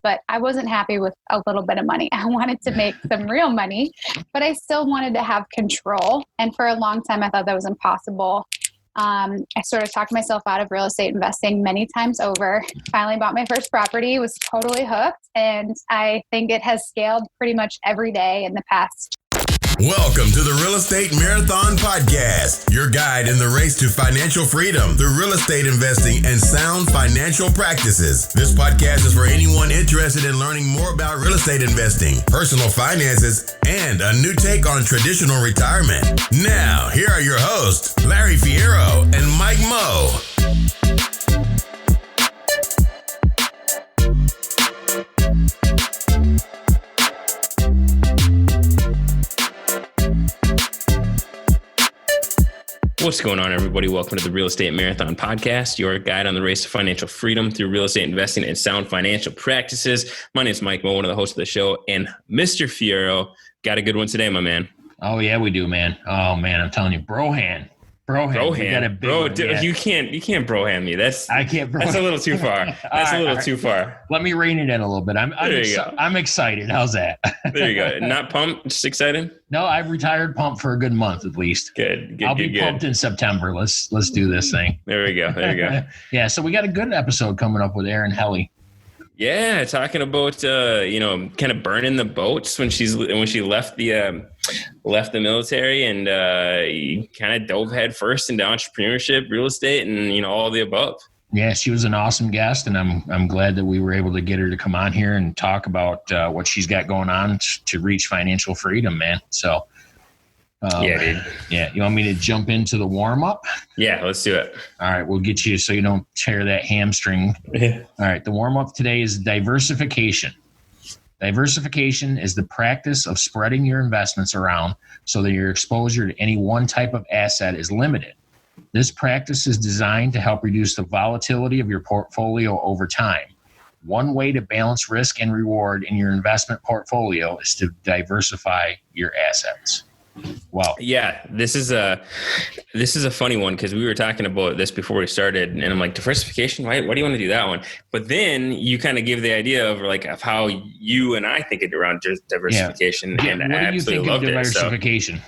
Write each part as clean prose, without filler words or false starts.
but I wasn't happy with a little bit of money. I wanted to make some real money, but I still wanted to have control. And for a long time, I thought that was impossible. I sort of talked myself out of real estate investing many times over. Finally bought my first property, was totally hooked. And I think it has scaled pretty much every day in the past. Welcome to the Real Estate Marathon Podcast, your guide in the race to financial freedom through real estate investing and sound financial practices. This podcast is for anyone interested in learning more about real estate investing, personal finances, and a new take on traditional retirement. Now, here are your hosts, Larry Fierro and Mike Moe. What's going on, everybody? Welcome to the Real Estate Marathon Podcast, your guide on the race to financial freedom through real estate investing and sound financial practices. My name is Mike Moe, one of the hosts of the show, and Mr. Fierro got a good one today, my man. Oh, yeah, we do, man. Oh, man, I'm telling you, Brohan. We got a big one, yeah. You can't brohand me. I can't. That's a little too far. Too far. Let me rein it in a little bit. I'm excited. How's that? There you go. Not pumped, just excited. No, I've retired pumped for a good month at least. Good. I'll be pumped in September. Let's do this thing. There we go. Yeah. So we got a good episode coming up with Erin Helle. Yeah, talking about kind of burning the boats when she left the military and kind of dove head first into entrepreneurship, real estate, and all the above. Yeah, she was an awesome guest, and I'm glad that we were able to get her to come on here and talk about what she's got going on to reach financial freedom, man. So. Yeah, dude. Yeah. You want me to jump into the warm up? Yeah, let's do it. All right. We'll get you so you don't tear that hamstring. Yeah. All right. The warm up today is diversification. Diversification is the practice of spreading your investments around so that your exposure to any one type of asset is limited. This practice is designed to help reduce the volatility of your portfolio over time. One way to balance risk and reward in your investment portfolio is to diversify your assets. Wow. Yeah, this is a funny one because we were talking about this before we started, and I'm like, diversification. Why do you want to do that one? But then you kind of give the idea of how you and I think it around diversification, yeah. And what I do you think of diversification?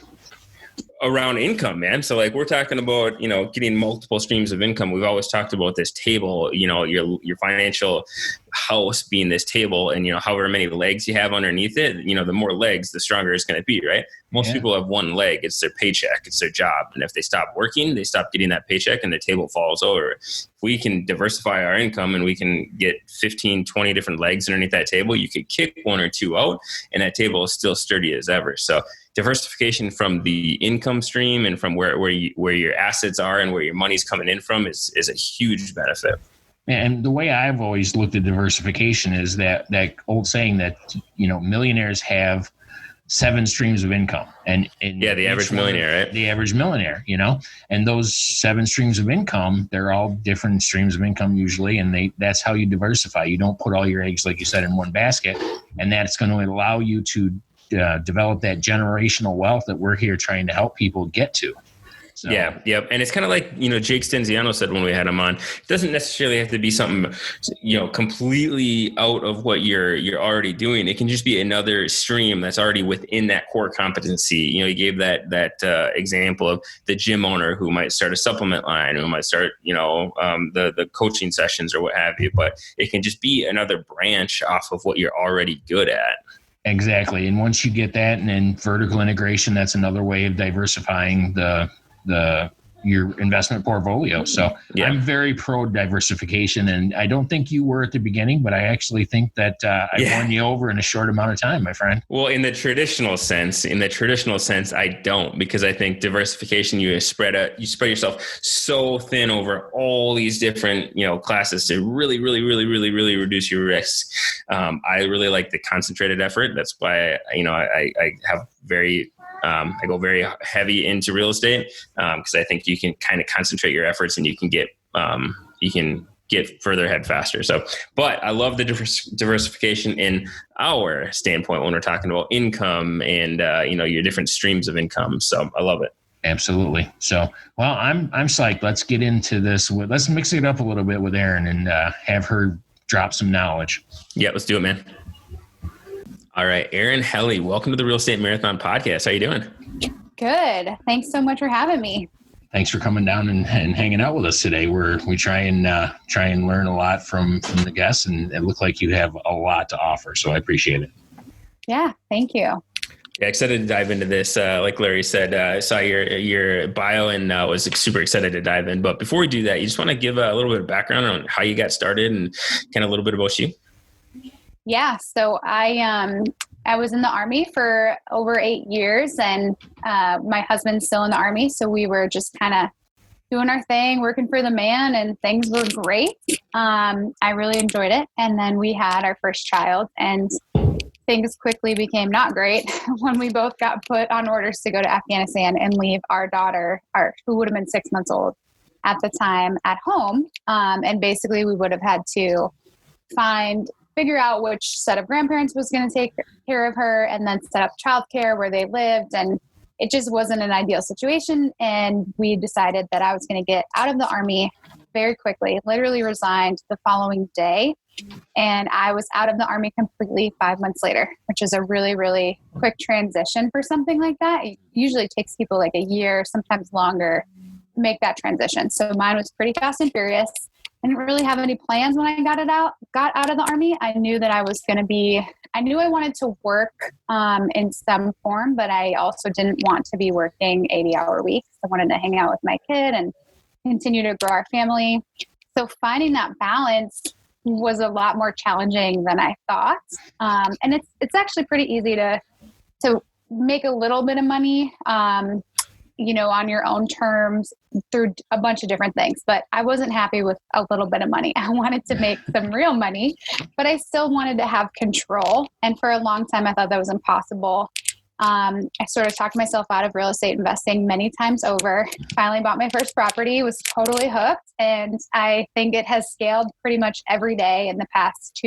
Around income, man. So we're talking about, getting multiple streams of income. We've always talked about this table, your financial house being this table, and, however many legs you have underneath it, the more legs, the stronger it's going to be, right? Most people have one leg. It's their paycheck. It's their job. And if they stop working, they stop getting that paycheck and the table falls over. If we can diversify our income and we can get 15, 20 different legs underneath that table, you could kick one or two out and that table is still sturdy as ever. So diversification from the income stream and from where your assets are and where your money's coming in from is a huge benefit. And the way I've always looked at diversification is that old saying that, millionaires have 7 streams of income. And the average millionaire, right? The average millionaire, and those 7 streams of income, they're all different streams of income usually. And that's how you diversify. You don't put all your eggs, like you said, in one basket. And that's going to allow you to develop that generational wealth that we're here trying to help people get to. So. Yeah. Yep. And it's kind of like, Jake Stenziano said when we had him on, it doesn't necessarily have to be something, completely out of what you're already doing. It can just be another stream that's already within that core competency. He gave that example of the gym owner who might start a supplement line, who might start, the coaching sessions or what have you, but it can just be another branch off of what you're already good at. Exactly. And once you get that, and then vertical integration, that's another way of diversifying your investment portfolio. So yeah. I'm very pro diversification, and I don't think you were at the beginning, but I actually think that I won you over in a short amount of time, my friend. Well, in the traditional sense, I don't, because I think diversification, you spread yourself so thin over all these different, classes to really, really, really, really, really reduce your risk. I really like the concentrated effort. That's why, I have I go very heavy into real estate because I think you can kind of concentrate your efforts and you can get further ahead faster. So, but I love the diversification in our standpoint when we're talking about income and your different streams of income. So I love it. Absolutely. So, well, I'm psyched. Let's get into this. Let's mix it up a little bit with Erin and have her drop some knowledge. Yeah, let's do it, man. All right, Erin, Helle, welcome to the Real Estate Marathon Podcast. How you doing? Good. Thanks so much for having me. Thanks for coming down and hanging out with us today. We try and learn a lot from the guests, and it looked like you have a lot to offer. So I appreciate it. Yeah, thank you. Yeah, excited to dive into this. Like Larry said, I saw your bio and was super excited to dive in. But before we do that, you just want to give a little bit of background on how you got started and kind of a little bit about you? Yeah, so I was in the Army for over 8 years, and my husband's still in the Army. So we were just kind of doing our thing, working for the man, and things were great. I really enjoyed it. And then we had our first child, and things quickly became not great when we both got put on orders to go to Afghanistan and leave our daughter, who would have been 6 months old at the time, at home. And basically we would have had to figure out which set of grandparents was going to take care of her, and then set up childcare where they lived. And it just wasn't an ideal situation. And we decided that I was going to get out of the Army very quickly, literally resigned the following day. And I was out of the Army completely 5 months later, which is a really, really quick transition for something like that. It usually takes people like a year, sometimes longer, to make that transition. So mine was pretty fast and furious. I didn't really have any plans when I got out of the Army. I knew that I knew I wanted to work in some form, but I also didn't want to be working 80-hour weeks. I wanted to hang out with my kid and continue to grow our family. So finding that balance was a lot more challenging than I thought. And it's actually pretty easy to make a little bit of money, on your own terms through a bunch of different things. But I wasn't happy with a little bit of money. I wanted to make some real money, but I still wanted to have control. And for a long time, I thought that was impossible. I sort of talked myself out of real estate investing many times over. Finally bought my first property, was totally hooked. And I think it has scaled pretty much every day in the past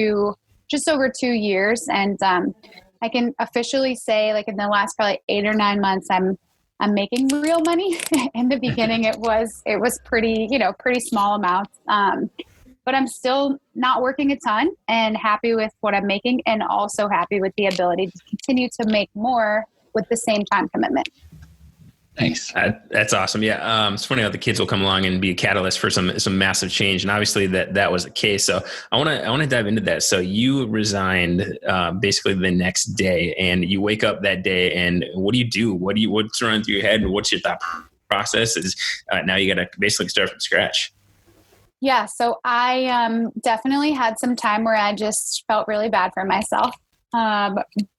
just over 2 years. And I can officially say, like, in the last probably 8 or 9 months, I'm making real money. In the beginning, it was pretty small amounts. But I'm still not working a ton and happy with what I'm making, and also happy with the ability to continue to make more with the same time commitment. Nice. That's awesome. Yeah. It's funny how the kids will come along and be a catalyst for some massive change. And obviously that was the case. So I want to dive into that. So you resigned basically the next day, and you wake up that day, and what do you do? What's running through your head? What's your thought process? Is now you got to basically start from scratch. Yeah. So I definitely had some time where I just felt really bad for myself.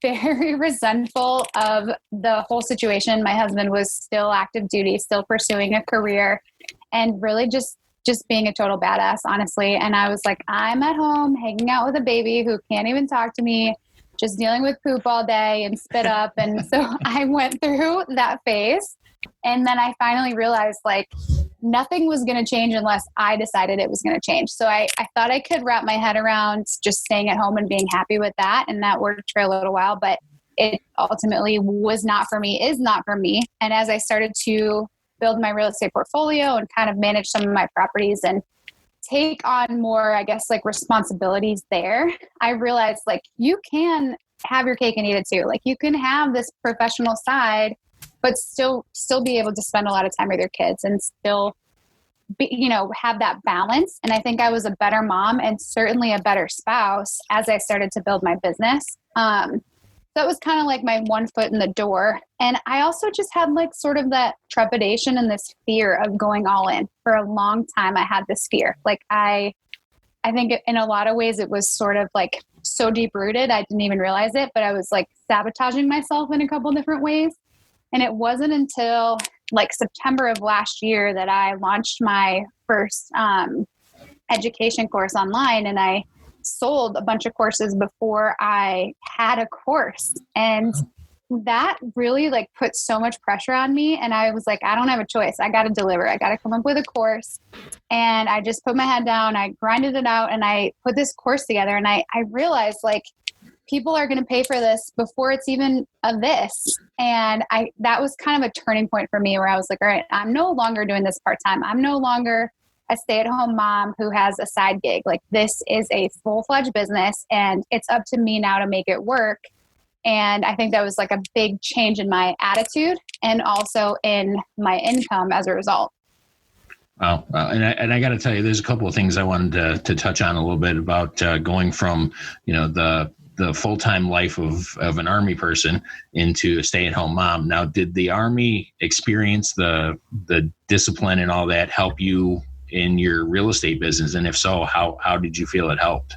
Very resentful of the whole situation. My husband was still active duty, still pursuing a career, and really just being a total badass, honestly. And I was like, I'm at home hanging out with a baby who can't even talk to me, just dealing with poop all day and spit up. And so I went through that phase. And then I finally realized, like, nothing was going to change unless I decided it was going to change. So I thought I could wrap my head around just staying at home and being happy with that. And that worked for a little while, but it ultimately was not for me, is not for me. And as I started to build my real estate portfolio and kind of manage some of my properties and take on more, I guess, like, responsibilities there, I realized, like, you can have your cake and eat it too. Like, you can have this professional side, but still be able to spend a lot of time with your kids and still be, have that balance. And I think I was a better mom and certainly a better spouse as I started to build my business. That was kind of like my one foot in the door. And I also just had, like, sort of that trepidation and this fear of going all in. For a long time, I had this fear. Like, I think in a lot of ways it was sort of like so deep rooted, I didn't even realize it, but I was, like, sabotaging myself in a couple different ways. And it wasn't until, like, September of last year that I launched my first education course online, and I sold a bunch of courses before I had a course. And that really, like, put so much pressure on me. And I was like, I don't have a choice. I got to deliver. I got to come up with a course. And I just put my head down, I grinded it out, and I put this course together. And I realized, like, people are going to pay for this before it's even a this. And that was kind of a turning point for me, where I was like, all right, I'm no longer doing this part-time. I'm no longer a stay-at-home mom who has a side gig. Like, this is a full-fledged business, and it's up to me now to make it work. And I think that was like a big change in my attitude and also in my income as a result. Wow. And I got to tell you, there's a couple of things I wanted to touch on a little bit about going from, the full-time life of an Army person into a stay-at-home mom. Now, did the Army experience the discipline and all that help you in your real estate business? And if so, how did you feel it helped?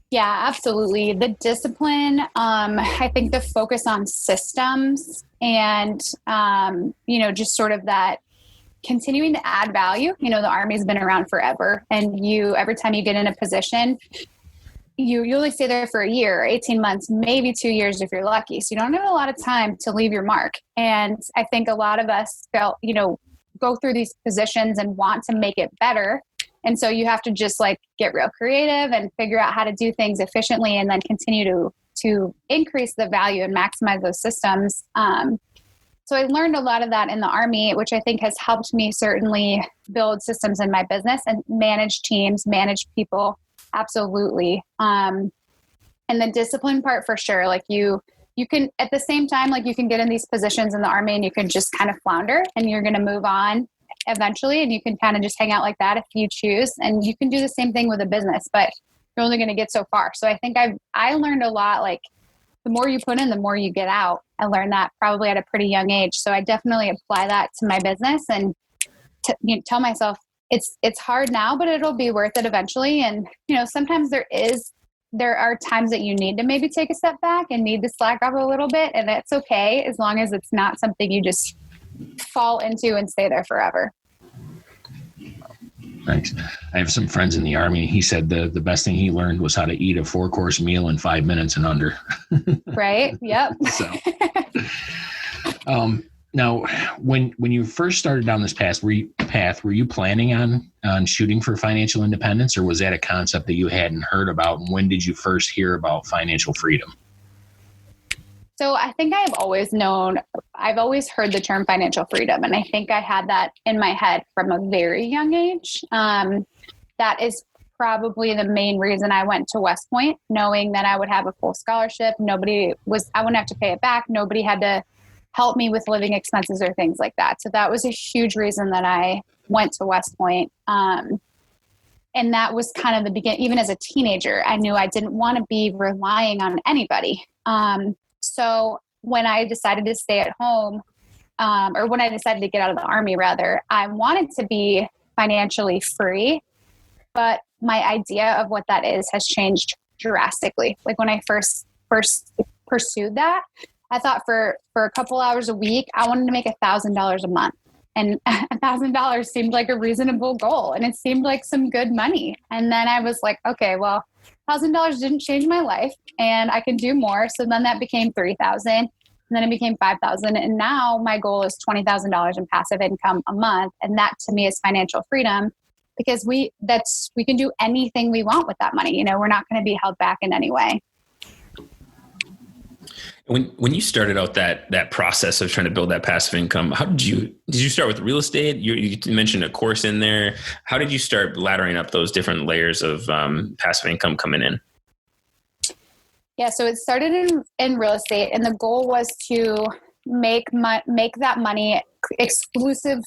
Yeah, absolutely. The discipline, I think the focus on systems and, just sort of that continuing to add value. The Army's been around forever, and every time you get in a position, you only stay there for a year, 18 months, maybe 2 years if you're lucky. So you don't have a lot of time to leave your mark. And I think a lot of us go through these positions and want to make it better. And so you have to just get real creative and figure out how to do things efficiently, and then continue to increase the value and maximize those systems. So I learned a lot of that in the Army, which I think has helped me certainly build systems in my business and manage teams, manage people. Absolutely. And the discipline part for sure. You can, at the same time, you can get in these positions in the Army and you can just kind of flounder, and you're going to move on eventually, and you can kind of just hang out like that if you choose. And you can do the same thing with a business, but you're only going to get so far. So I think I learned a lot, the more you put in, the more you get out. I learned that probably at a pretty young age. So I definitely apply that to my business and tell myself it's hard now, but it'll be worth it eventually. And, sometimes there are times that you need to maybe take a step back and need to slack off a little bit. And that's okay, as long as it's not something you just fall into and stay there forever. Nice. I have some friends in the Army. He said the best thing he learned was how to eat a 4-course meal in 5 minutes and under. Right. Yep. So, now, when you first started down this path, were you planning on shooting for financial independence, or was that a concept that you hadn't heard about? And when did you first hear about financial freedom? So I think I've always heard the term financial freedom. And I think I had that in my head from a very young age. That is probably the main reason I went to West Point, knowing that I would have a full scholarship. I wouldn't have to pay it back. Nobody had to help me with living expenses or things like that. So that was a huge reason that I went to West Point. And that was kind of the beginning. Even as a teenager, I knew I didn't want to be relying on anybody. So when I decided to stay at home, or when I decided to get out of the Army, rather, I wanted to be financially free, but my idea of what that is has changed drastically. When I first pursued that, I thought for a couple hours a week, I wanted to make $1,000 a month. And $1,000 seemed like a reasonable goal, and it seemed like some good money. And then I was like, okay, well, $1,000 didn't change my life, and I can do more. So then that became $3,000, and then it became $5,000. And now my goal is $20,000 in passive income a month. And that to me is financial freedom, because we can do anything we want with that money. We're not going to be held back in any way. When you started out that process of trying to build that passive income, did you start with real estate? You mentioned a course in there. How did you start laddering up those different layers of passive income coming in? Yeah, so it started in real estate, and the goal was to make that money exclusively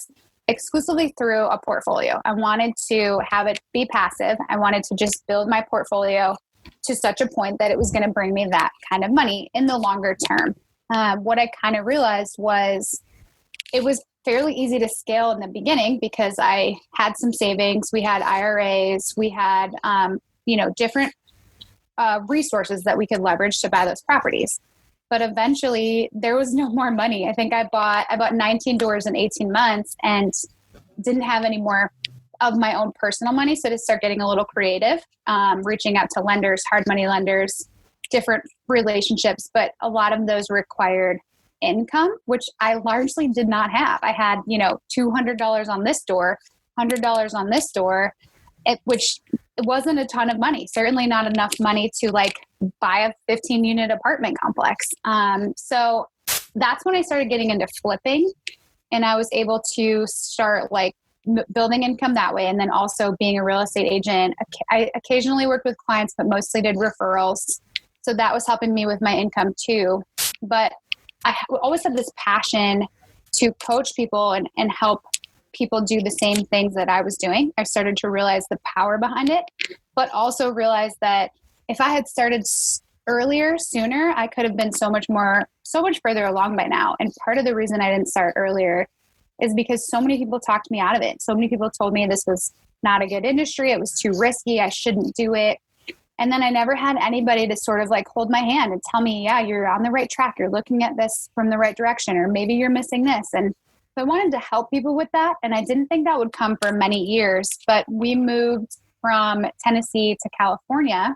through a portfolio. I wanted to have it be passive. I wanted to just build my portfolio to such a point that it was going to bring me that kind of money in the longer term. What I kind of realized was it was fairly easy to scale in the beginning because I had some savings. We had IRAs. We had, different resources that we could leverage to buy those properties. But eventually there was no more money. I think I bought 19 doors in 18 months and didn't have any more of my own personal money. So to start getting a little creative, reaching out to lenders, hard money lenders, different relationships, but a lot of those required income, which I largely did not have. I had, $200 on this door, $100 on this door, which it wasn't a ton of money, certainly not enough money to buy a 15-unit apartment complex. So that's when I started getting into flipping, and I was able to start building income that way. And then also being a real estate agent. I occasionally worked with clients, but mostly did referrals. So that was helping me with my income too. But I always had this passion to coach people and help people do the same things that I was doing. I started to realize the power behind it, but also realize that if I had started earlier, sooner, I could have been so much further along by now. And part of the reason I didn't start earlier is because so many people talked me out of it. So many people told me this was not a good industry. It was too risky. I shouldn't do it. And then I never had anybody to sort of like hold my hand and tell me, yeah, you're on the right track. You're looking at this from the right direction, or maybe you're missing this. And so I wanted to help people with that. And I didn't think that would come for many years, but we moved from Tennessee to California.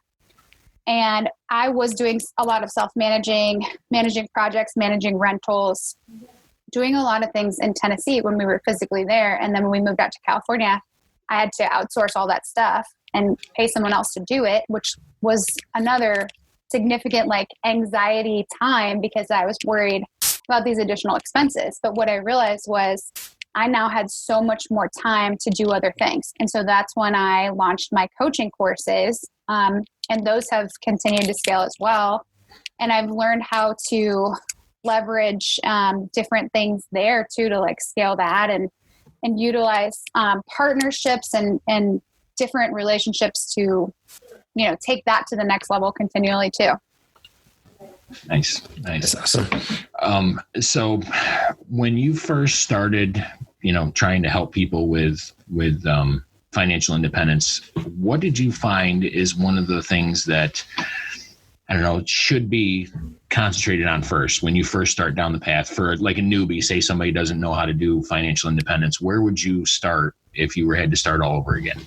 And I was doing a lot of self-managing, managing projects, managing rentals, doing a lot of things in Tennessee when we were physically there. And then when we moved out to California, I had to outsource all that stuff and pay someone else to do it, which was another significant like anxiety time because I was worried about these additional expenses. But what I realized was I now had so much more time to do other things. And so that's when I launched my coaching courses. And those have continued to scale as well. And I've learned how to leverage different things there too, to like scale that and utilize partnerships and different relationships to, take that to the next level continually too. Nice. That's awesome. So when you first started, trying to help people with financial independence, what did you find is one of the things that, should be concentrated on first when you first start down the path for like a newbie? Say somebody doesn't know how to do financial independence. Where would you start if you had to start all over again?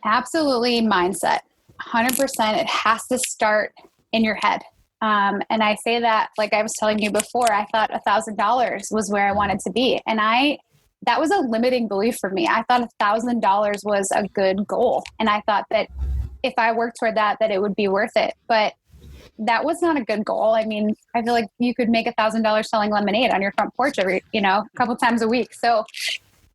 Absolutely mindset. 100%. It has to start in your head. And I say that, like I was telling you before, I thought $1,000 was where I wanted to be. And that was a limiting belief for me. I thought $1,000 was a good goal. And I thought that if I worked toward that it would be worth it. But that was not a good goal. I mean, I feel like you could make $1,000 selling lemonade on your front porch every, a couple times a week. So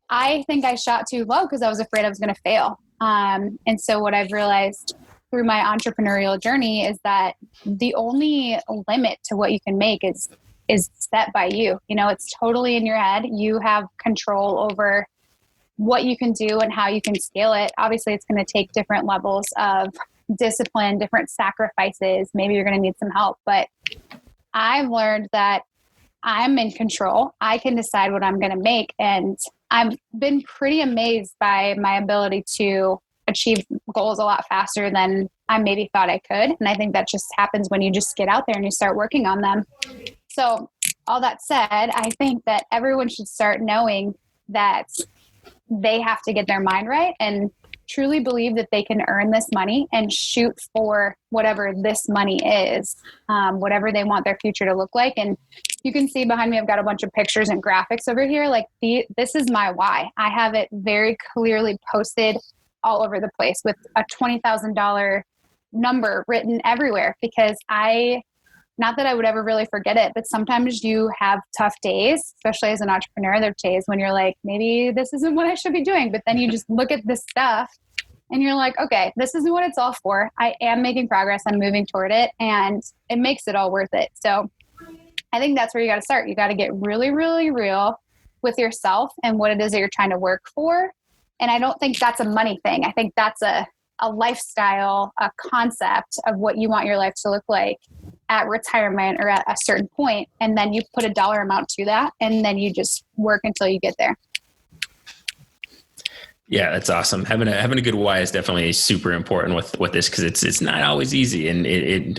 I think I shot too low because I was afraid I was going to fail. And so what I've realized through my entrepreneurial journey is that the only limit to what you can make is set by you. It's totally in your head. You have control over what you can do and how you can scale it. Obviously, it's going to take different levels of discipline, different sacrifices. Maybe you're going to need some help, but I've learned that I'm in control. I can decide what I'm going to make. And I've been pretty amazed by my ability to achieve goals a lot faster than I maybe thought I could. And I think that just happens when you just get out there and you start working on them. So all that said, I think that everyone should start knowing that they have to get their mind right and truly believe that they can earn this money and shoot for whatever this money is, whatever they want their future to look like. And you can see behind me, I've got a bunch of pictures and graphics over here. Like this is my why. I have it very clearly posted all over the place with a $20,000 number written everywhere because not that I would ever really forget it, but sometimes you have tough days, especially as an entrepreneur. There are days when you're like, maybe this isn't what I should be doing. But then you just look at this stuff and you're like, okay, this isn't what it's all for. I am making progress. I'm moving toward it and it makes it all worth it. So I think that's where you got to start. You got to get really, really real with yourself and what it is that you're trying to work for. And I don't think that's a money thing. I think that's a lifestyle, a concept of what you want your life to look like at retirement or at a certain point. And then you put a dollar amount to that and then you just work until you get there. Yeah, that's awesome. Having a good why is definitely super important with this because it's not always easy, and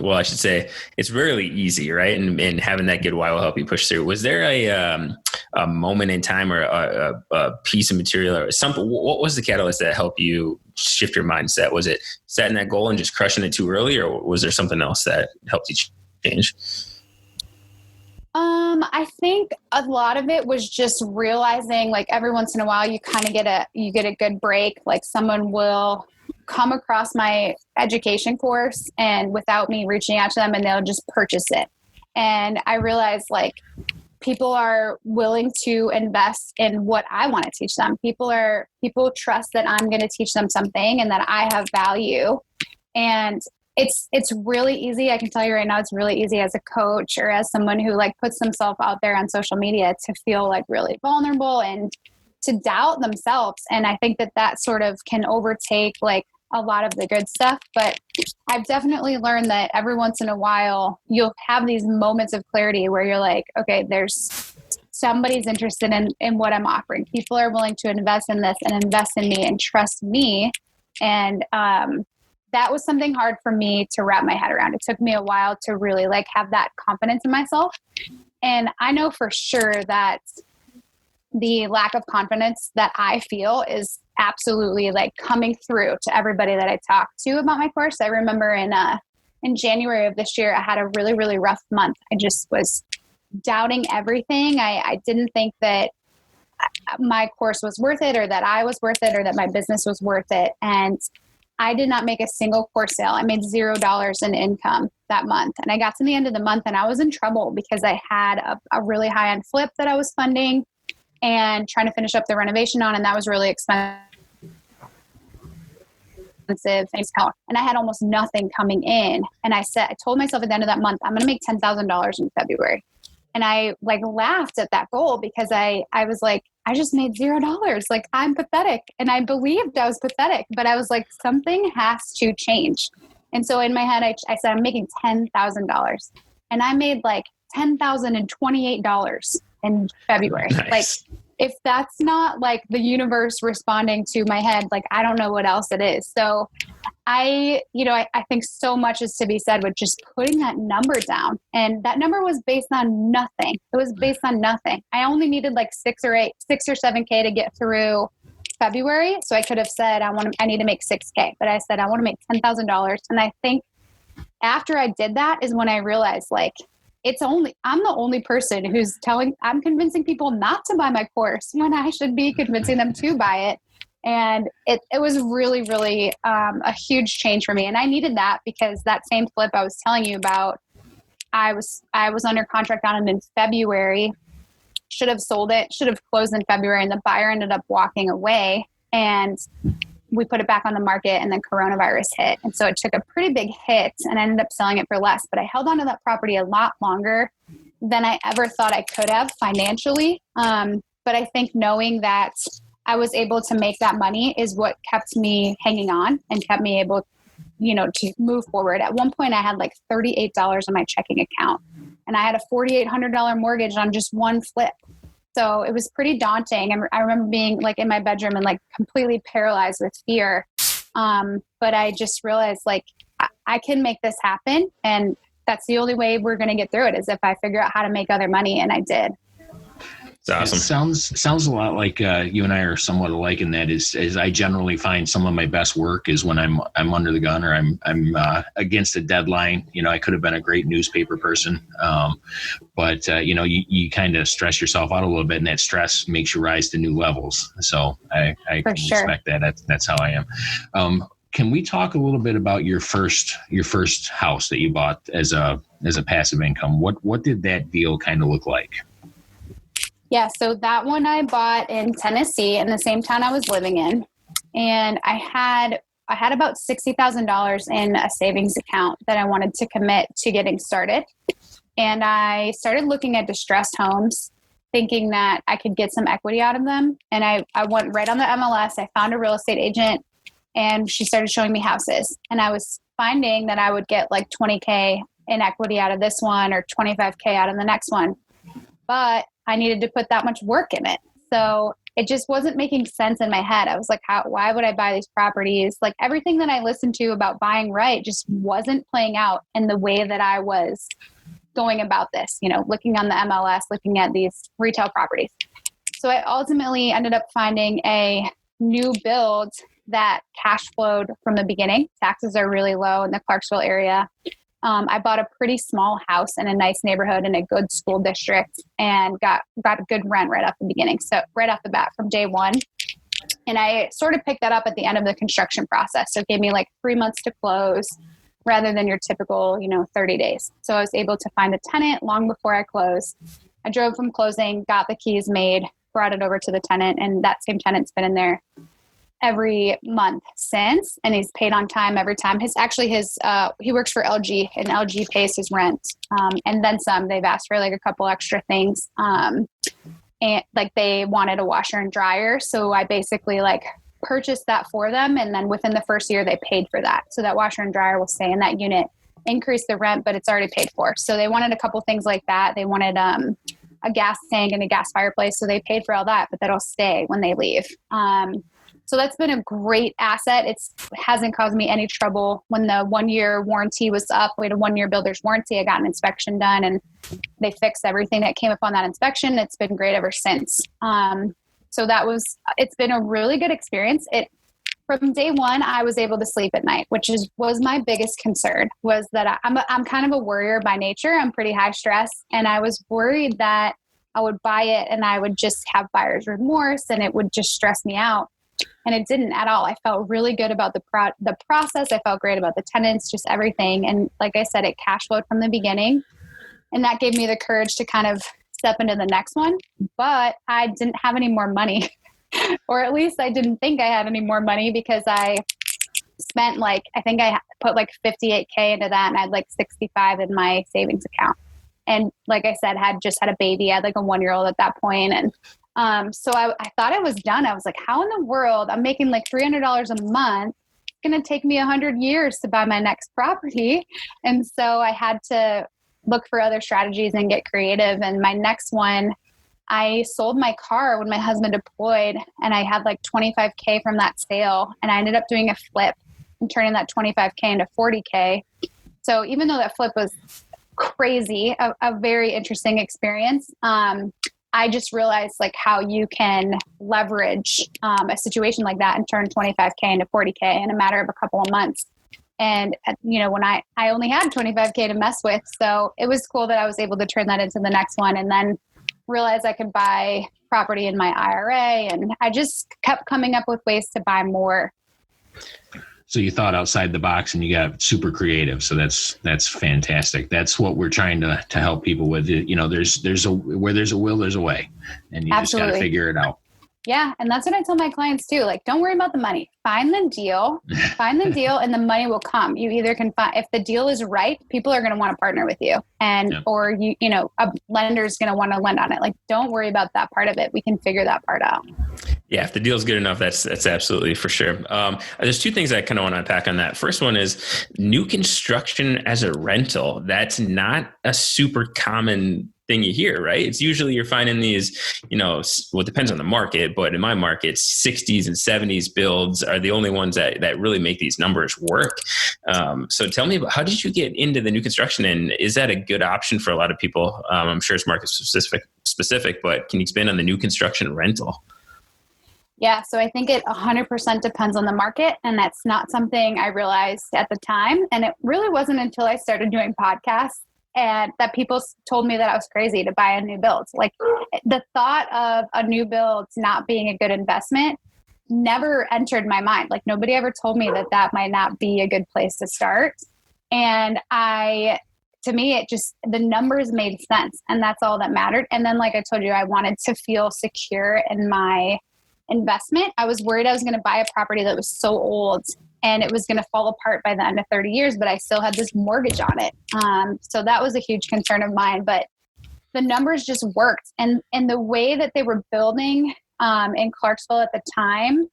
I should say it's rarely easy, right? And having that good why will help you push through. Was there a moment in time or a piece of material or something? What was the catalyst that helped you shift your mindset? Was it setting that goal and just crushing it too early, or was there something else that helped you change? I think a lot of it was just realizing like every once in a while you kind of get a good break. Like someone will come across my education course and without me reaching out to them and they'll just purchase it. And I realized like people are willing to invest in what I want to teach them. People trust that I'm going to teach them something and that I have value. And it's really easy. I can tell you right now, it's really easy as a coach or as someone who like puts themselves out there on social media to feel like really vulnerable and to doubt themselves. And I think that sort of can overtake like a lot of the good stuff. But I've definitely learned that every once in a while, you'll have these moments of clarity where you're like, okay, there's somebody's interested in what I'm offering. People are willing to invest in this and invest in me and trust me. And, that was something hard for me to wrap my head around. It took me a while to really like have that confidence in myself. And I know for sure that the lack of confidence that I feel is absolutely like coming through to everybody that I talk to about my course. I remember in January of this year, I had a really, really rough month. I just was doubting everything. I didn't think that my course was worth it or that I was worth it or that my business was worth it. And I did not make a single course sale. I made $0 in income that month. And I got to the end of the month and I was in trouble because I had a really high-end flip that I was funding and trying to finish up the renovation on. And that was really expensive. And I had almost nothing coming in. And I told myself at the end of that month, I'm going to make $10,000 in February. And I like laughed at that goal because I was like, I just made $0. Like I'm pathetic. And I believed I was pathetic, but I was like, something has to change. And so in my head, I said, I'm making $10,000 and I made like $10,028 in February. Nice. Like if that's not like the universe responding to my head, like I don't know what else it is. So I think so much is to be said with just putting that number down. And that number was based on nothing. It was based on nothing. I only needed like 6 or 7K to get through February. So I could have said, I need to make 6K, but I said, I want to make $10,000. And I think after I did that is when I realized like, I'm the only person who's I'm convincing people not to buy my course when I should be convincing them to buy it. And it was really, really a huge change for me. And I needed that because that same flip I was telling you about, I was under contract on it in February, should have sold it, should have closed in February, and the buyer ended up walking away. And we put it back on the market and then coronavirus hit. And so it took a pretty big hit and I ended up selling it for less. But I held on to that property a lot longer than I ever thought I could have financially. But I think knowing that I was able to make that money is what kept me hanging on and kept me able, to move forward. At one point I had like $38 in my checking account and I had a $4,800 mortgage on just one flip. So it was pretty daunting. And I remember being like in my bedroom and like completely paralyzed with fear. But I just realized like I can make this happen. And that's the only way we're going to get through it is if I figure out how to make other money. And I did. It's awesome. It sounds a lot like you and I are somewhat alike in that is I generally find some of my best work is when I'm under the gun or I'm against a deadline. I could have been a great newspaper person, but you kind of stress yourself out a little bit, and that stress makes you rise to new levels. So I can respect that. That's how I am. Can we talk a little bit about your first house that you bought as a passive income? What did that deal kind of look like? Yeah, so that one I bought in Tennessee in the same town I was living in. And I had about $60,000 in a savings account that I wanted to commit to getting started. And I started looking at distressed homes, thinking that I could get some equity out of them. And I went right on the MLS. I found a real estate agent and she started showing me houses. And I was finding that I would get like $20K in equity out of this one or $25K out of the next one. But I needed to put that much work in it. So it just wasn't making sense in my head. I was like, why would I buy these properties? Like everything that I listened to about buying right just wasn't playing out in the way that I was going about this, looking on the MLS, looking at these retail properties. So I ultimately ended up finding a new build that cash flowed from the beginning. Taxes are really low in the Clarksville area. I bought a pretty small house in a nice neighborhood in a good school district and got a good rent right off the beginning. So right off the bat from day one. And I sort of picked that up at the end of the construction process. So it gave me like 3 months to close rather than your typical, 30 days. So I was able to find a tenant long before I closed. I drove from closing, got the keys made, brought it over to the tenant, and that same tenant's been in there every month since, and he's paid on time every time. He works for LG, and LG pays his rent, and then some. They've asked for like a couple extra things, and like they wanted a washer and dryer, so I basically like purchased that for them, and then within the first year they paid for that, so that washer and dryer will stay in that unit. Increase the rent, but it's already paid for. So they wanted a couple things like that. They wanted a gas tank and a gas fireplace, so they paid for all that, but that'll stay when they leave. So that's been a great asset. It hasn't caused me any trouble. When the 1-year warranty was up, we had a 1-year builder's warranty. I got an inspection done and they fixed everything that came up on that inspection. It's been great ever since. So it's been a really good experience. From day one, I was able to sleep at night, which was my biggest concern, was that I'm kind of a worrier by nature. I'm pretty high stress. And I was worried that I would buy it and I would just have buyer's remorse and it would just stress me out. And it didn't at all. I felt really good about the process. I felt great about the tenants, just everything. And like I said, it cash flowed from the beginning. And that gave me the courage to kind of step into the next one. But I didn't have any more money. Or at least I didn't think I had any more money, because I spent I think I put like $58K into that, and I had like 65 in my savings account. And like I said, had just had a baby. I had like a 1-year-old at that point. And so I thought I was done. I was like, how in the world? I'm making like $300 a month. It's going to take me 100 years to buy my next property. And so I had to look for other strategies and get creative. And my next one, I sold my car when my husband deployed, and I had like 25K from that sale. And I ended up doing a flip and turning that 25K into 40K. So even though that flip was crazy, a very interesting experience, I just realized like how you can leverage a situation like that and turn 25K into 40K in a matter of a couple of months. And, when I only had 25K to mess with. So it was cool that I was able to turn that into the next one, and then realized I could buy property in my IRA, and I just kept coming up with ways to buy more. So you thought outside the box and you got super creative. So that's fantastic. That's what we're trying to help people with. Where there's a will, there's a way, and you just got to figure it out. Yeah. And that's what I tell my clients too. Like, don't worry about the money. Find the deal, and the money will come. You either can find, if the deal is right, people are going to want to partner with you, or a lender is going to want to lend on it. Like, don't worry about that part of it. We can figure that part out. Yeah, if the deal's good enough, that's absolutely for sure. There's two things I kind of want to unpack on that. First one is new construction as a rental. That's not a super common thing you hear, right? It's usually you're finding these, it depends on the market, but in my market, 60s and 70s builds are the only ones that really make these numbers work. So tell me about, how did you get into the new construction, and is that a good option for a lot of people? I'm sure it's market specific, but can you expand on the new construction rental? Yeah. So I think it 100% depends on the market. And that's not something I realized at the time. And it really wasn't until I started doing podcasts and that people told me that I was crazy to buy a new build. Like, the thought of a new build not being a good investment never entered my mind. Like, nobody ever told me that might not be a good place to start. And to me, it just, the numbers made sense, and that's all that mattered. And then, like I told you, I wanted to feel secure in my investment. I was worried I was going to buy a property that was so old and it was going to fall apart by the end of 30 years, but I still had this mortgage on it. So that was a huge concern of mine, but the numbers just worked. And the way that they were building in Clarksville at the time,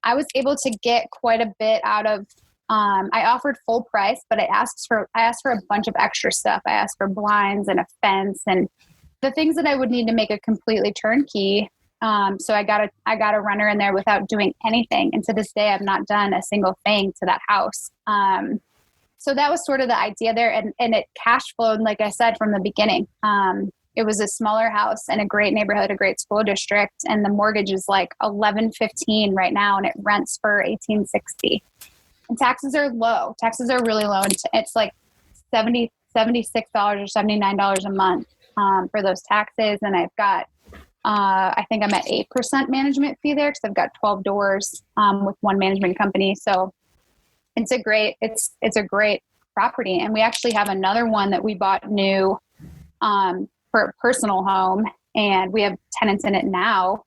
I was able to get quite a bit out of, I offered full price, but I asked for a bunch of extra stuff. I asked for blinds and a fence and the things that I would need to make a completely turnkey. So I got a runner in there without doing anything. And to this day, I've not done a single thing to that house. So that was sort of the idea there. And it cash flowed, like I said, from the beginning. It was a smaller house in a great neighborhood, a great school district. And the mortgage is like $11.15 right now. And it rents for $18.60. And taxes are low. Taxes are really low. It's like $76 or $79 a month for those taxes. And I've got, I think I'm at 8% management fee there because I've got 12 doors with one management company. So it's a great property. And we actually have another one that we bought new personal home, and we have tenants in it now.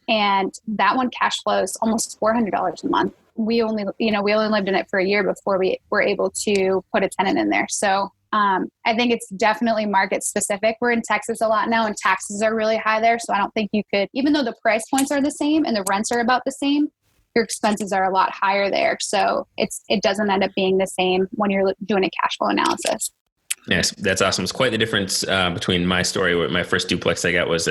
And that one cash flows almost $400 a month. We only lived in it for a year before we were able to put a tenant in there. So I think it's definitely market specific. We're in Texas a lot now, and taxes are really high there. So I don't think you could, even though the price points are the same and the rents are about the same, your expenses are a lot higher there. So it doesn't end up being the same when you're doing a cash flow analysis. Yes, that's awesome. It's quite the difference between my story. Where my first duplex I got was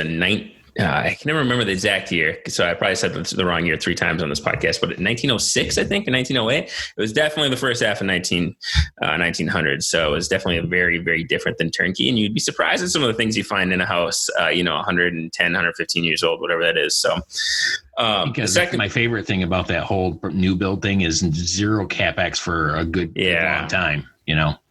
I can never remember the exact year, so I probably said the wrong year 3 times on this podcast, but in 1906, I think, in 1908, it was definitely the first half of 1900. So it was definitely a very, very different than turnkey. And you'd be surprised at some of the things you find in a house, 110, 115 years old, whatever that is. So because my favorite thing about that whole new build thing is zero CapEx for a good long time,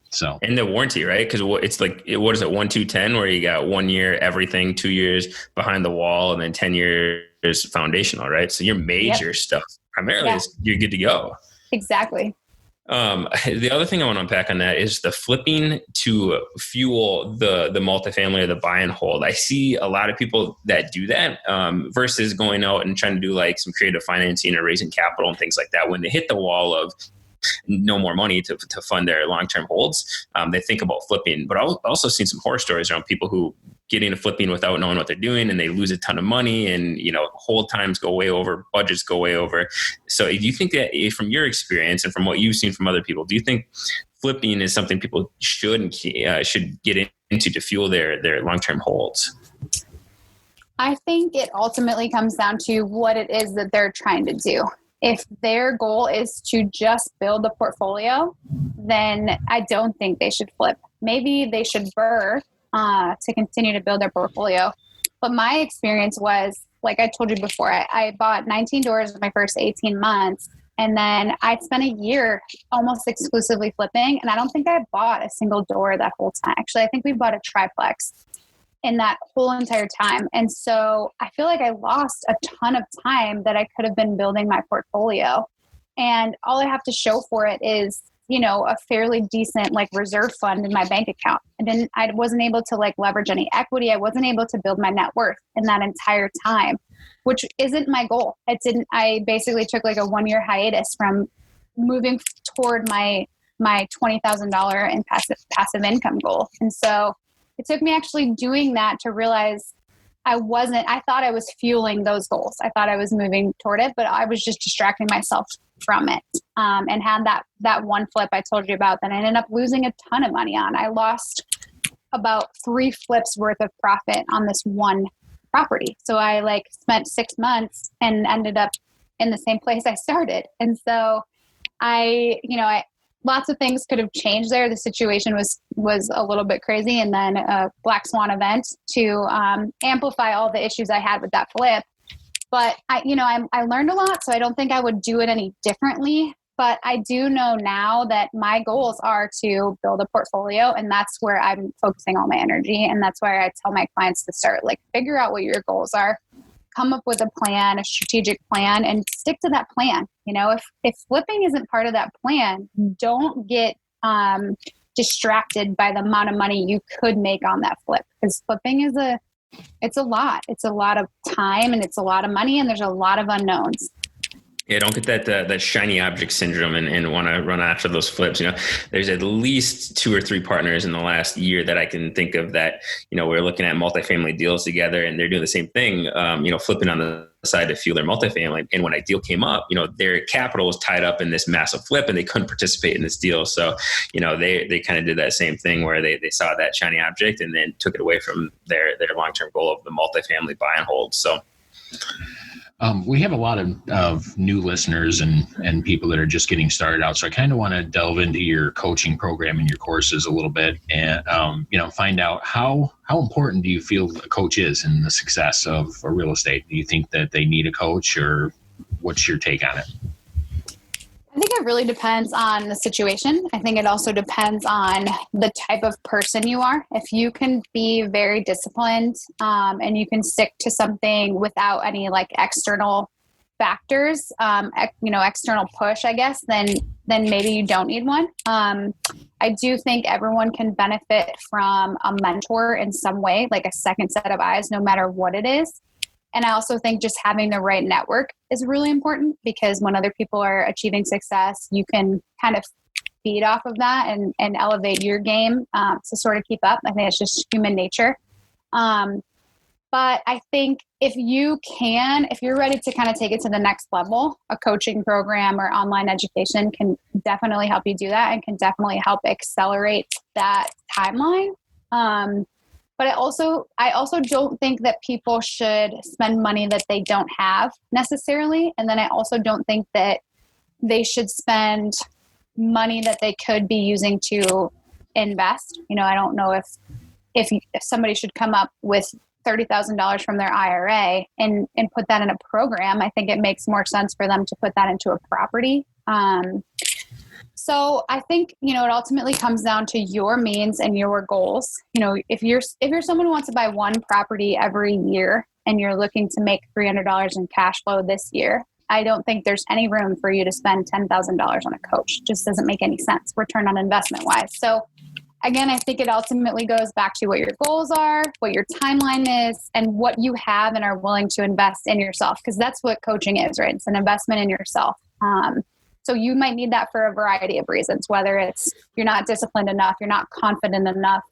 So, and the warranty, right? Because it's like, what is it, 1, 2, 10, where you got 1 year, everything, 2 years behind the wall, and then 10 years foundational, right? So your major stuff primarily is you're good to go. Exactly. The other thing I want to unpack on that is the flipping to fuel the multifamily or the buy and hold. I see a lot of people that do that versus going out and trying to do like some creative financing or raising capital and things like that. When they hit the wall of no more money to fund their long-term holds, they think about flipping. But I've also seen some horror stories around people who get into flipping without knowing what they're doing, and they lose a ton of money, and hold times go way over, budgets go way over. So do you think that, from your experience and from what you've seen from other people, do you think flipping is something people should get into to fuel their long-term holds? I think it ultimately comes down to what it is that they're trying to do. If their goal is to just build a portfolio, then I don't think they should flip. Maybe they should burr to continue to build their portfolio. But my experience was, like I told you before, I bought 19 doors in my first 18 months. And then I spent a year almost exclusively flipping. And I don't think I bought a single door that whole time. Actually, I think we bought a triplex in that whole entire time. And so I feel like I lost a ton of time that I could have been building my portfolio. And all I have to show for it is, a fairly decent reserve fund in my bank account. And I wasn't able to leverage any equity. I wasn't able to build my net worth in that entire time, which isn't my goal. I basically took a 1-year hiatus from moving toward my $20,000 in passive income goal. And so it took me actually doing that to realize I thought I was fueling those goals. I thought I was moving toward it, but I was just distracting myself from it. And had that one flip I told you about that I ended up losing a ton of money on. I lost about 3 flips worth of profit on this one property. So I spent 6 months and ended up in the same place I started. And so I lots of things could have changed there. The situation was a little bit crazy, and then a black swan event to amplify all the issues I had with that flip. But I learned a lot, so I don't think I would do it any differently. But I do know now that my goals are to build a portfolio, and that's where I'm focusing all my energy. And that's why I tell my clients to start, figure out what your goals are, come up with a plan, a strategic plan, and stick to that plan. If flipping isn't part of that plan, don't get distracted by the amount of money you could make on that flip, because flipping is it's a lot. It's a lot of time, and it's a lot of money, and there's a lot of unknowns. Yeah, don't get that shiny object syndrome and want to run after those flips. There's at least 2 or 3 partners in the last year that I can think of that, we're looking at multifamily deals together, and they're doing the same thing, flipping on the side to fuel their multifamily. And when a deal came up, their capital was tied up in this massive flip, and they couldn't participate in this deal. So, they kind of did that same thing where they saw that shiny object and then took it away from their long-term goal of the multifamily buy and hold. So, we have a lot of new listeners and people that are just getting started out. So I kind of want to delve into your coaching program and your courses a little bit and, find out how important do you feel a coach is in the success of a real estate? Do you think that they need a coach, or what's your take on it? I think it really depends on the situation. I think it also depends on the type of person you are. If you can be very disciplined and you can stick to something without any external factors, external push, I guess, then then maybe you don't need one. I do think everyone can benefit from a mentor in some way, like a second set of eyes, no matter what it is. And I also think just having the right network is really important, because when other people are achieving success, you can kind of feed off of that and elevate your game to sort of keep up. I think it's just human nature. But I think if you're ready to kind of take it to the next level, a coaching program or online education can definitely help you do that and can definitely help accelerate that timeline. But I also don't think that people should spend money that they don't have necessarily. And then I also don't think that they should spend money that they could be using to invest. I don't know if somebody should come up with $30,000 from their IRA and put that in a program. I think it makes more sense for them to put that into a property. So I think, it ultimately comes down to your means and your goals. If you're someone who wants to buy one property every year and you're looking to make $300 in cash flow this year, I don't think there's any room for you to spend $10,000 on a coach. It just doesn't make any sense, return on investment wise. So again, I think it ultimately goes back to what your goals are, what your timeline is, and what you have and are willing to invest in yourself, because that's what coaching is, right? It's an investment in yourself. So you might need that for a variety of reasons, whether it's you're not disciplined enough, you're not confident enough,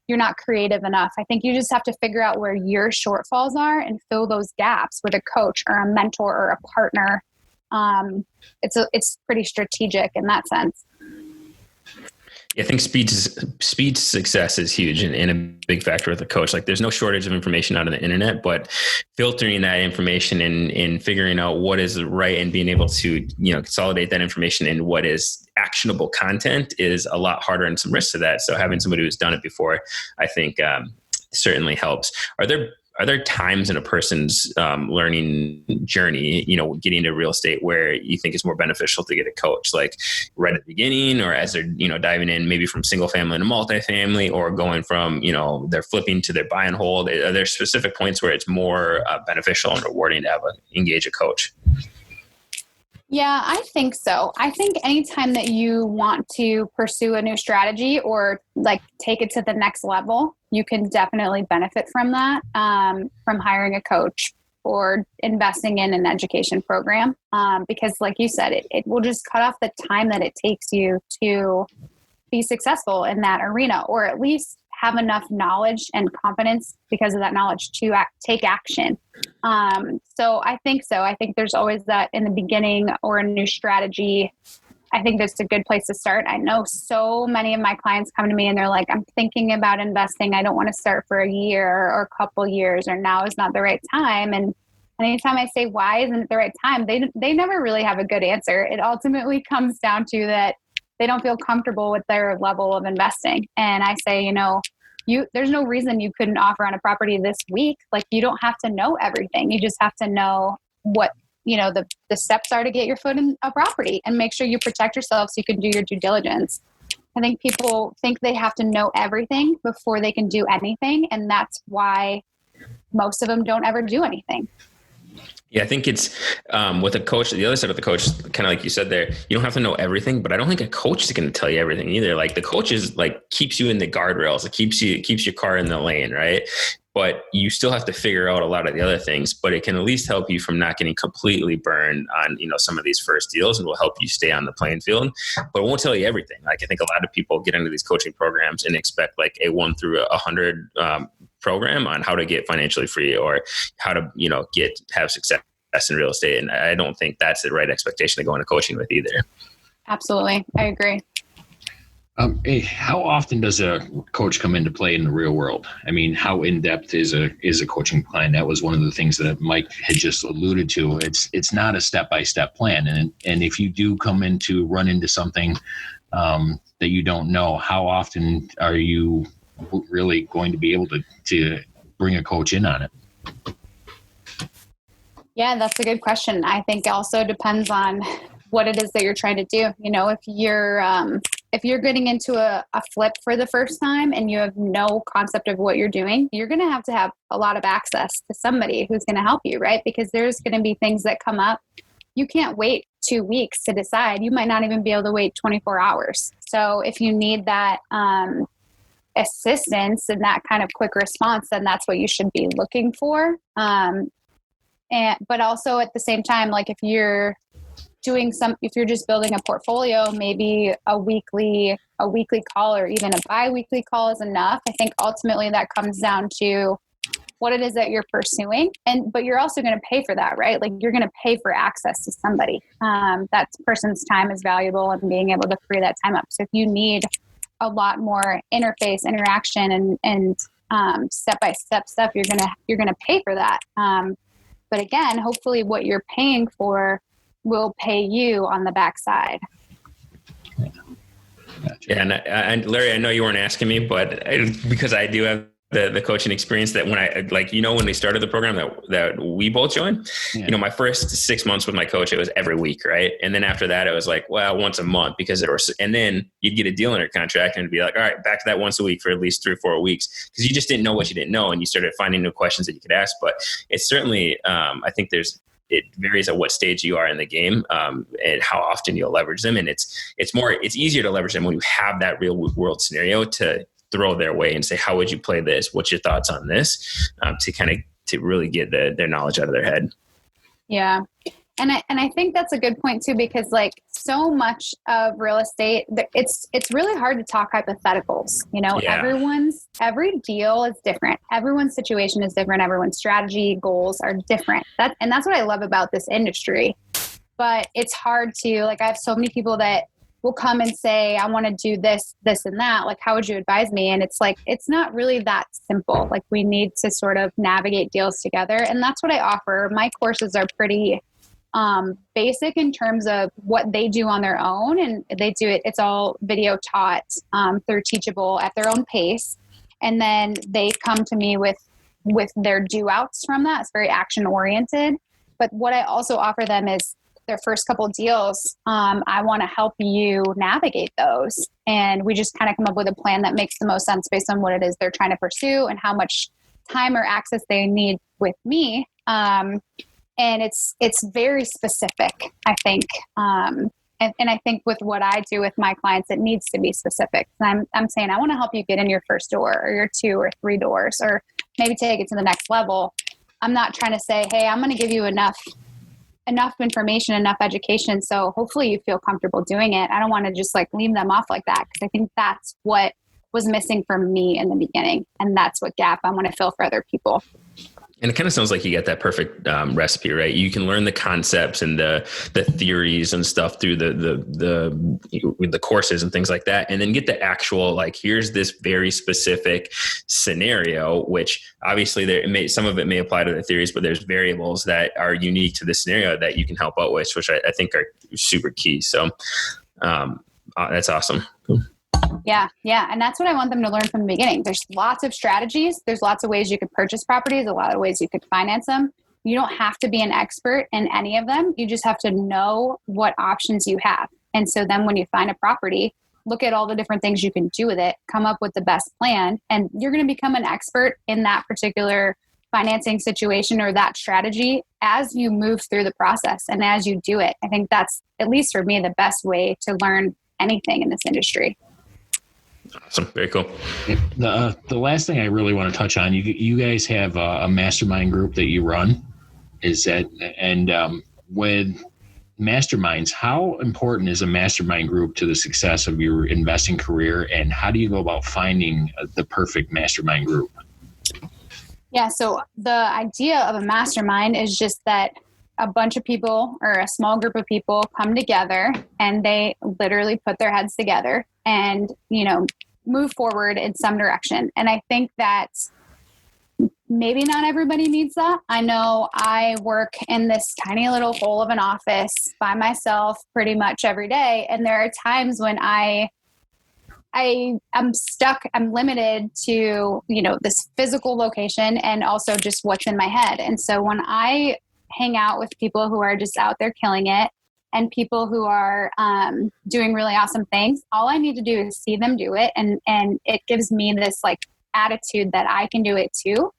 you're not creative enough. I think you just have to figure out where your shortfalls are and fill those gaps with a coach or a mentor or a partner. It's pretty strategic in that sense. I think speed to success is huge and a big factor with a coach. Like there's no shortage of information out on the internet, but filtering that information and figuring out what is right and being able to, consolidate that information in what is actionable content is a lot harder and some risks to that. So having somebody who's done it before, I think certainly helps. Are there times in a person's learning journey, getting into real estate where you think it's more beneficial to get a coach, like right at the beginning, or as they're, diving in maybe from single family to multifamily, or going from, they're flipping to their buy and hold? Are there specific points where it's more beneficial and rewarding to engage a coach? Yeah, I think so. I think anytime that you want to pursue a new strategy or like take it to the next level, you can definitely benefit from that, from hiring a coach or investing in an education program. Because like you said, it will just cut off the time that it takes you to be successful in that arena, or at least have enough knowledge and confidence because of that knowledge to take action. So I think there's always that in the beginning, or a new strategy. I think that's a good place to start. I know so many of my clients come to me and they're like, I'm thinking about investing. I don't want to start for a year or a couple years, or now is not the right time. And anytime I say, why isn't it the right time? They never really have a good answer. It ultimately comes down to that they don't feel comfortable with their level of investing. And I say, there's no reason you couldn't offer on a property this week. Like, you don't have to know everything. You just have to know what, the steps are to get your foot in a property, and make sure you protect yourself so you can do your due diligence. I think people think they have to know everything before they can do anything. And that's why most of them don't ever do anything. Yeah, I think it's with a coach, the other side of the coach, kind of like you said there, you don't have to know everything, but I don't think a coach is going to tell you everything either. Like, the coach is like keeps you in the guardrails. It keeps your car in the lane, right? But you still have to figure out a lot of the other things, but it can at least help you from not getting completely burned on, some of these first deals, and will help you stay on the playing field, but it won't tell you everything. Like, I think a lot of people get into these coaching programs and expect like a 1 through 100 program on how to get financially free, or how to, have success in real estate. And I don't think that's the right expectation to go into coaching with either. Absolutely. I agree. How often does a coach come into play in the real world? I mean, how in-depth is a coaching plan? That was one of the things that Mike had just alluded to. It's not a step-by-step plan. And if you do run into something that you don't know, how often are you really going to be able to bring a coach in on it? Yeah, that's a good question. I think it also depends on what it is that you're trying to do. If you're getting into a flip for the first time and you have no concept of what you're doing, you're going to have a lot of access to somebody who's going to help you, right? Because there's going to be things that come up you can't wait 2 weeks to decide. You might not even be able to wait 24 hours. So if you need that assistance and that kind of quick response, then that's what you should be looking for. But also at the same time, like if you're just building a portfolio, tapi a weekly call or even a bi-weekly call is enough. I think ultimately that comes down to what it is that you're pursuing. But you're also going to pay for that, right? Like you're going to pay for access to somebody. That person's time is valuable and being able to free that time up. So if you need a lot more interface, interaction, and step-by-step stuff, you're going to pay for that. But again, hopefully what you're paying for will pay you on the backside. Gotcha. Yeah, and Larry, I know you weren't asking me, but because I do have the coaching experience, that when I when we started the program that we both joined, my first 6 months with my coach, it was every week, right? And then after that, it was like, well, once a month and then you'd get a deal under contract and it'd be like, all right, back to that once a week for at least 3 or 4 weeks, because you just didn't know what you didn't know, and you started finding new questions that you could ask. But it's certainly, I think it varies at what stage you are in the game, and how often you'll leverage them. And it's easier to leverage them when you have that real world scenario to throw their way and say, how would you play this? What's your thoughts on this? To really get their knowledge out of their head. Yeah. And I think that's a good point too, because like so much of real estate, it's really hard to talk hypotheticals. Every deal is different. Everyone's situation is different. Everyone's strategy, goals are different. That's what I love about this industry. But it's hard to, like, I have so many people that will come and say, I want to do this, this, and that. Like, how would you advise me? And it's like, it's not really that simple. Like, we need to sort of navigate deals together. And that's what I offer. My courses are pretty basic in terms of what they do on their own. And they do it, it's all video taught. They're teachable at their own pace. And then they come to me with their do outs from that. It's very action oriented. But what I also offer them is their first couple of deals. I want to help you navigate those. And we just kind of come up with a plan that makes the most sense based on what it is they're trying to pursue and how much time or access they need with me. And it's very specific, I think. And I think with what I do with my clients, it needs to be specific. And I'm saying, I want to help you get in your first door or your 2 or 3 doors, or maybe take it to the next level. I'm not trying to say, hey, I'm going to give you enough information, enough education, so hopefully you feel comfortable doing it. I don't want to just like leave them off like that, because I think that's what was missing for me in the beginning, and that's what gap I want to fill for other people. And it kind of sounds like you get that perfect recipe, right? You can learn the concepts and the theories and stuff through the courses and things like that, and then get the actual, like, here's this very specific scenario, which obviously some of it may apply to the theories, but there's variables that are unique to the scenario that you can help out with, which I think are super key. So that's awesome. Yeah. And that's what I want them to learn from the beginning. There's lots of strategies. There's lots of ways you could purchase properties, a lot of ways you could finance them. You don't have to be an expert in any of them. You just have to know what options you have. And so then when you find a property, look at all the different things you can do with it, come up with the best plan, and you're going to become an expert in that particular financing situation or that strategy as you move through the process and as you do it. I think that's, at least for me, the best way to learn anything in this industry. Awesome. Very cool. The last thing I really want to touch on, you guys have a mastermind group that you run. With masterminds, how important is a mastermind group to the success of your investing career, and how do you go about finding the perfect mastermind group? Yeah. So the idea of a mastermind is just that a bunch of people or a small group of people come together and they literally put their heads together and, move forward in some direction. And I think that maybe not everybody needs that. I know I work in this tiny little hole of an office by myself pretty much every day. And there are times when I am stuck, I'm limited to, this physical location and also just what's in my head. And so when I hang out with people who are just out there killing it and people who are doing really awesome things, all I need to do is see them do it. And it gives me this like attitude that I can do it too.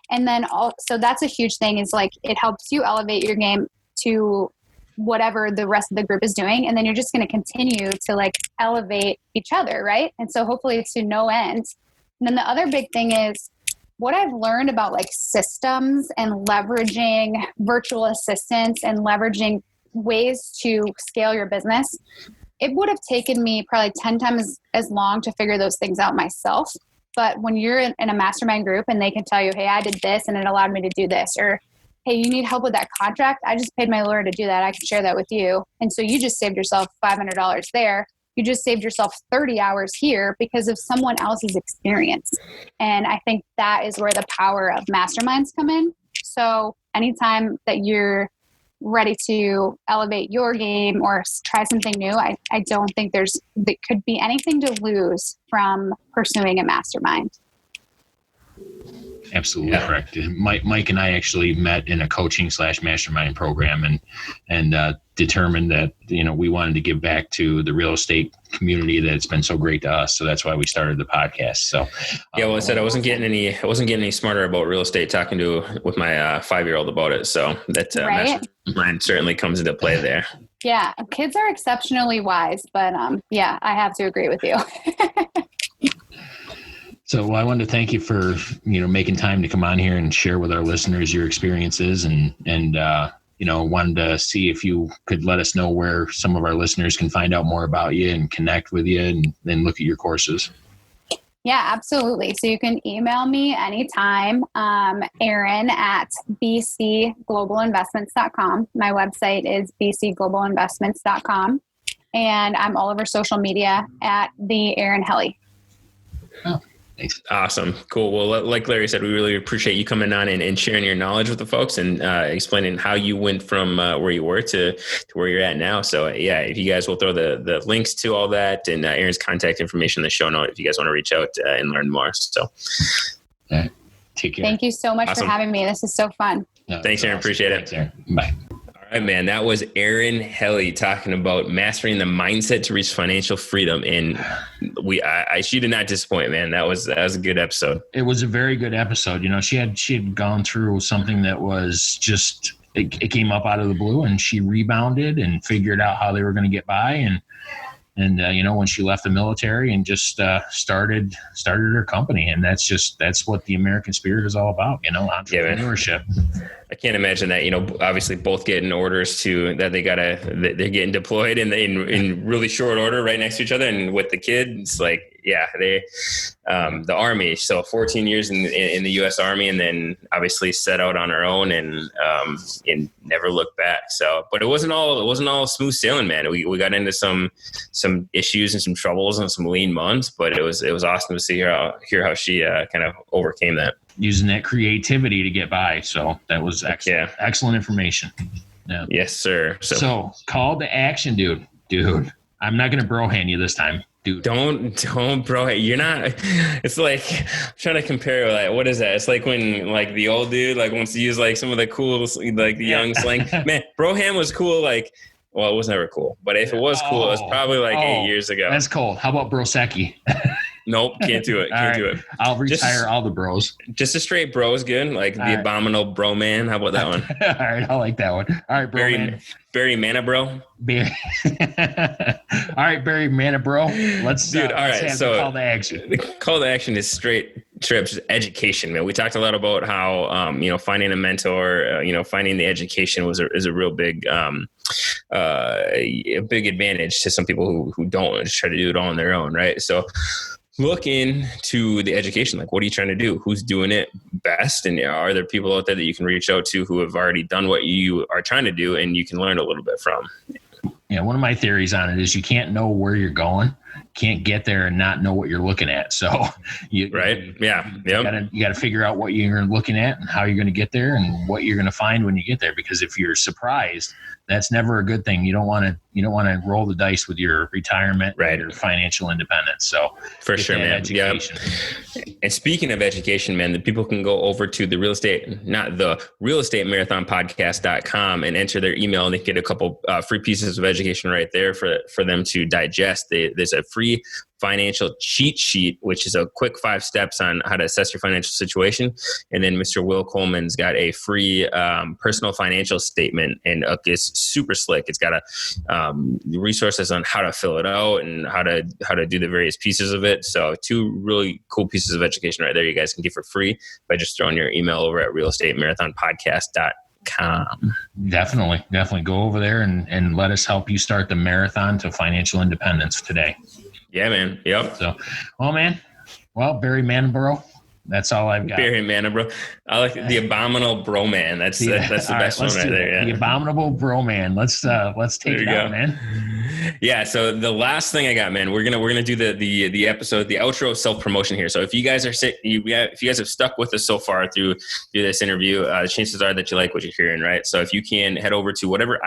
And then also that's a huge thing, is like, it helps you elevate your game to whatever the rest of the group is doing. And then you're just going to continue to like elevate each other. Right. And so hopefully it's to no end. And then the other big thing is what I've learned about like systems and leveraging virtual assistants and leveraging ways to scale your business. It would have taken me probably 10 times as long to figure those things out myself. But when you're in a mastermind group and they can tell you, hey, I did this and it allowed me to do this, or hey, you need help with that contract, I just paid my lawyer to do that. I can share that with you. And so you just saved yourself $500 there. You just saved yourself 30 hours here because of someone else's experience. And I think that is where the power of masterminds come in. So anytime that you're ready to elevate your game or try something new, I don't think there could be anything to lose from pursuing a mastermind. Absolutely correct. Mike and I actually met in a coaching / mastermind program and determined that, we wanted to give back to the real estate community that's been so great to us. So that's why we started the podcast. So I said I wasn't getting any smarter about real estate talking with my 5-year-old about it. So that mastermind certainly comes into play there. Yeah, kids are exceptionally wise, but I have to agree with you. So I wanted to thank you for, making time to come on here and share with our listeners your experiences and wanted to see if you could let us know where some of our listeners can find out more about you and connect with you and then look at your courses. Yeah, absolutely. So you can email me anytime, Erin at bcglobalinvestments.com. My website is bcglobalinvestments.com. And I'm all over social media at the Erin Helle. Oh. Thanks. Awesome. Cool. Well, like Larry said, we really appreciate you coming on and sharing your knowledge with the folks and explaining how you went from where you were to where you're at now. So if you guys will throw the links to all that and Erin's contact information in the show note if you guys want to reach out and learn more. So take care. Thank you so much for having me. This is so fun. Thanks, Erin. Appreciate it. Thanks, Erin. Bye. All right, man. That was Erin Helle talking about mastering the mindset to reach financial freedom. And she did not disappoint, man. That was a good episode. It was a very good episode. She had gone through something that was just, it came up out of the blue and she rebounded and figured out how they were going to get by. And when she left the military and just started her company. And that's what the American spirit is all about, entrepreneurship. Yeah, I can't imagine that, obviously both getting orders that they're getting deployed in really short order right next to each other. And with the kid, it's like, the Army. So 14 years in the U.S. Army, and then obviously set out on her own and never looked back. So, but it wasn't all smooth sailing, man. We got into some issues and some troubles and some lean months, but it was awesome to hear how she kind of overcame that. Using that creativity to get by. So that was excellent. Yeah. Excellent information. Yeah. Yes, sir. So call to action, dude. I'm not going to bro hand you this time. Dude. Don't bro. You're not, it's like, I'm trying to compare, like, what is that? It's like when, like, the old dude, like, wants to use, like, some of the cool, like, the young slang. Man, broham was cool, like, well, it was never cool. But if it was cool, it was probably, like, 8 years ago. That's cool. How about brosecki? Nope, can't do it. Can't do it. I'll retire all the bros. Just a straight bro is good, like the abominable bro man. How about that one? All right, I like that one. All right, bro man. Barry Mana bro. All right, Barry Mana bro. Let's have the call to action. The call to action is straight up education, man. We talked a lot about how finding a mentor, finding the education is a real big a big advantage to some people who don't just try to do it all on their own, right? So look into the education. Like, what are you trying to do? Who's doing it best? And are there people out there that you can reach out to who have already done what you are trying to do and you can learn a little bit from? Yeah, one of my theories on it is you can't know where you're going, can't get there and not know what you're looking at. So you got to figure out what you're looking at and how you're going to get there and what you're going to find when you get there. Because if you're surprised, that's never a good thing. You don't want to roll the dice with your retirement, right, or financial independence. So for sure, man. Education. Yeah. And speaking of education, man, the people can go over to the real estate marathon podcast.com and enter their email and they get a couple free pieces of education right there for them to digest. There's a free free financial cheat sheet, which is a quick 5 steps on how to assess your financial situation. And then Mr. Will Coleman's got a free personal financial statement, and it's super slick. It's got resources on how to fill it out and how to do the various pieces of it. So 2 really cool pieces of education right there you guys can get for free by just throwing your email over at realestatemarathonpodcast.com. Definitely go over there and let us help you start the marathon to financial independence today. Yeah, man. Yep. So, Barry Manborough, that's all I've got. Barry Manborough. I like the abominable bro man. That's the best one right there. Yeah. The abominable bro man. Let's take it out, man. Yeah. So the last thing I got, man, we're gonna do the episode, the outro self promotion here. So if you guys are if you guys have stuck with us so far through this interview, the chances are that you like what you're hearing, right? So if you can head over to whatever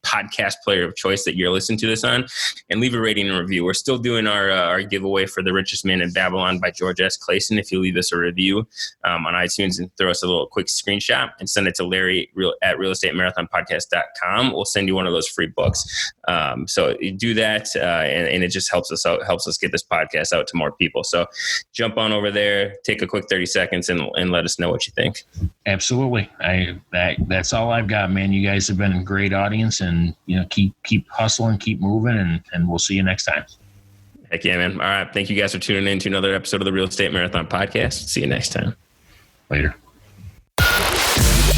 podcast player of choice that you're listening to this on, and leave a rating and review. We're still doing our giveaway for The Richest Man in Babylon by George S. Clayson. If you leave us a review on iTunes and throw us a little quick screenshot and send it to Larry at realestatemarathonpodcast.com, we'll send you one of those free books. So you do that, and it just helps us out, helps us get this podcast out to more people. So jump on over there, take a quick 30 seconds and let us know what you think. Absolutely. That's all I've got, man. You guys have been a great audience, and keep hustling, keep moving, and we'll see you next time. Heck yeah, man. All right. Thank you guys for tuning in to another episode of the Real Estate Marathon Podcast. See you next time. Later.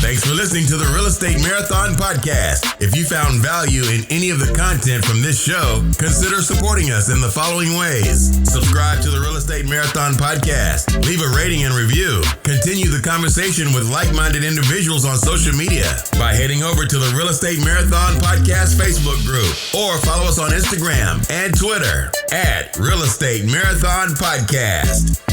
Thanks for listening to the Real Estate Marathon Podcast. If you found value in any of the content from this show, consider supporting us in the following ways. Subscribe to the Real Estate Marathon Podcast. Leave a rating and review. Continue the conversation with like-minded individuals on social media by heading over to the Real Estate Marathon Podcast Facebook group, or follow us on Instagram and Twitter at Real Estate Marathon Podcast.